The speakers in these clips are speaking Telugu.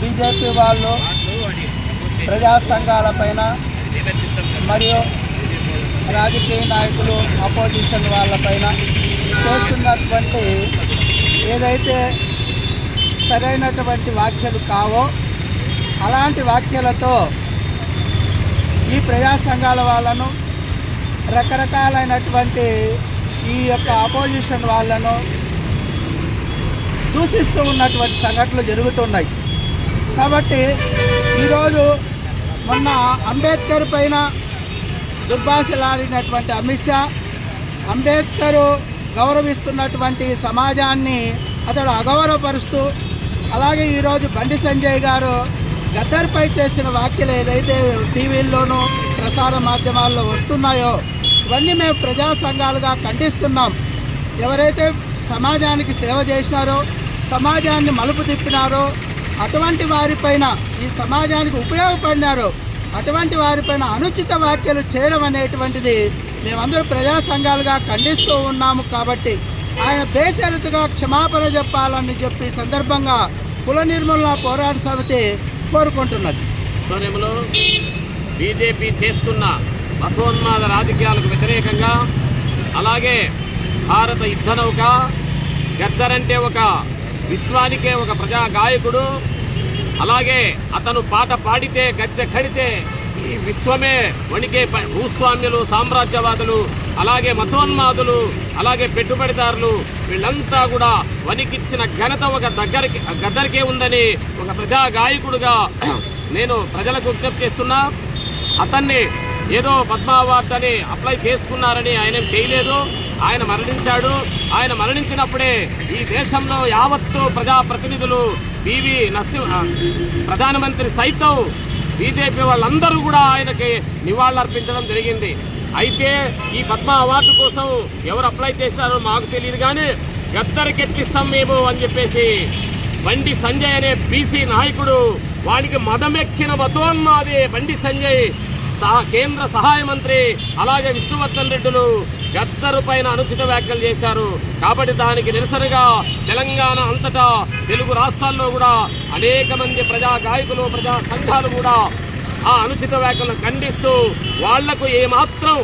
బీజేపీ వాళ్ళు ప్రజా సంఘాలపైన మరియు రాజకీయ నాయకులు అపోజిషన్ వాళ్ళపైన చేస్తున్నటువంటి ఏదైతే సరైనటువంటి వ్యాఖ్యలు కావో అలాంటి వ్యాఖ్యలతో ఈ ప్రజా సంఘాల వాళ్ళను రకరకాలైనటువంటి ఈ యొక్క అపోజిషన్ వాళ్ళను దూషిస్తూ ఉన్నటువంటి సంఘటనలు జరుగుతున్నాయి. కాబట్టి ఈరోజు మొన్న అంబేద్కర్ పైన దుర్భాషలాడినటువంటి అమిత్ షా అంబేద్కర్ గౌరవిస్తున్నటువంటి సమాజాన్ని అతడు అగౌరవపరుస్తూ, అలాగే ఈరోజు బండి సంజయ్ గారు గద్దర్పై చేసిన వ్యాఖ్యలు ఏదైతే టీవీల్లోనూ ప్రసార మాధ్యమాల్లో వస్తున్నాయో ఇవన్నీ మేము ప్రజా సంఘాలుగా ఖండిస్తున్నాం. ఎవరైతే సమాజానికి సేవ చేసినారో, సమాజాన్ని మలుపు తిప్పినారో, అటువంటి వారిపైన ఈ సమాజానికి ఉపయోగపడినారో అటువంటి వారిపైన అనుచిత వ్యాఖ్యలు చేయడం అనేటువంటిది మేమందరూ ప్రజా సంఘాలుగా ఖండిస్తూ ఉన్నాము. కాబట్టి ఆయన బేషరతుగా క్షమాపణ చెప్పాలని చెప్పి సందర్భంగా కుల నిర్మూలన పోరాట సమితి కోరుకుంటున్నది. బీజేపీ చేస్తున్న మతోన్మాద రాజకీయాలకు వ్యతిరేకంగా, అలాగే భారత యుద్ధ నౌక గద్దర్ అంటే ఒక విశ్వానికే ఒక ప్రజా గాయకుడు, అలాగే అతను పాట పాడితే గజ్జె కడితే ఈ విశ్వమే వణికే భూస్వామ్యులు, సామ్రాజ్యవాదులు, అలాగే మతోన్మాదులు, అలాగే పెట్టుబడిదారులు వీళ్ళంతా కూడా వణికిచ్చిన ఘనత ఒక గద్దరికే ఉందని ఒక ప్రజా గాయకుడుగా నేను ప్రజలకు విజ్ఞప్తి చేస్తున్నా. అతన్ని ఏదో పద్మ అవార్డు అని అప్లై చేసుకున్నారని ఆయన చేయలేదు. ఆయన మరణించాడు. ఆయన మరణించినప్పుడే ఈ దేశంలో యావత్తు ప్రజాప్రతినిధులు ప్రధానమంత్రి సైతం బీజేపీ వాళ్ళందరూ కూడా ఆయనకి నివాళులర్పించడం జరిగింది. అయితే ఈ పద్మ అవార్డు కోసం ఎవరు అప్లై చేశారో మాకు తెలియదు, కానీ గద్దరికి ఎట్టిస్తాం మేము అని చెప్పేసి బండి సంజయ్ అనే బీసీ నాయకుడు, వాడికి మదమెక్కిన మతోన్మాది బండి సంజయ్ కేంద్ర సహాయ మంత్రి, అలాగే విష్ణువర్ధన్ రెడ్డిలు గద్దరు పైన అనుచిత వ్యాఖ్యలు చేశారు. కాబట్టి దానికి నిరసనగా తెలంగాణ అంతటా తెలుగు రాష్ట్రాల్లో కూడా అనేక మంది ప్రజా గాయకులు, ప్రజా సంఘాలు కూడా ఆ అనుచిత వ్యాఖ్యలను ఖండిస్తూ వాళ్లకు ఏమాత్రం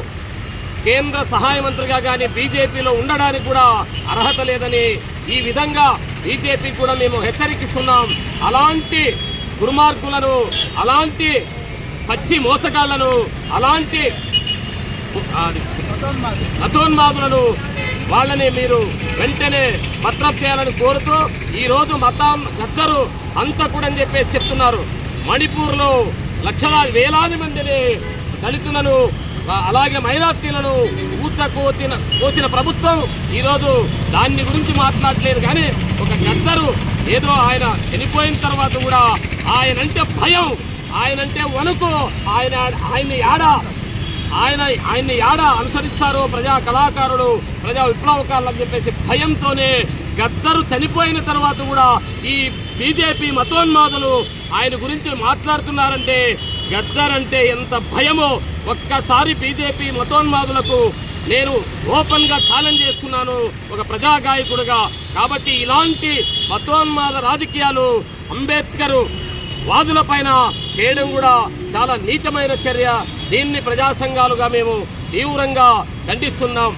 కేంద్ర సహాయ మంత్రిగా కానీ బీజేపీలో ఉండడానికి కూడా అర్హత లేదని ఈ విధంగా బీజేపీ కూడా మేము హెచ్చరిస్తున్నాం. అలాంటి దుర్మార్గులను, అలాంటి పచ్చి మోసగాళ్లను, అలాంటి మతోన్మాదులను వాళ్ళని మీరు వెంటనే భద్రం చేయాలని కోరుతూ ఈరోజు గద్దరు హంతకుడని చెప్పేసి చెప్తున్నారు. మణిపూర్లో వేలాది మందిని దళితులను, అలాగే మైనార్టీలను కోసిన ప్రభుత్వం ఈరోజు దాన్ని గురించి మాట్లాడలేదు. కానీ ఒక గద్దరు ఏదో ఆయన చనిపోయిన తర్వాత కూడా ఆయనంటే భయం, ఆయనంటే వణుకు, ఆయన్ని యాడ అనుసరిస్తారు ప్రజా కళాకారులు, ప్రజా విప్లవకారులు అని చెప్పేసి భయంతోనే గద్దరు చనిపోయిన తర్వాత కూడా ఈ బీజేపీ మతోన్మాదులు ఆయన గురించి మాట్లాడుతున్నారంటే గద్దర్ అంటే ఎంత భయమో ఒక్కసారి బీజేపీ మతోన్మాదులకు నేను ఓపెన్గా ఛాలెంజ్ చేస్తున్నాను ఒక ప్రజాగాయకుడిగా. కాబట్టి ఇలాంటి మతోన్మాద రాజకీయాలు అంబేద్కర్ వాదులపైన చేయడం కూడా చాలా నీచమైన చర్య. దీన్ని ప్రజా సంఘాలుగా మేము తీవ్రంగా ఖండిస్తున్నాం.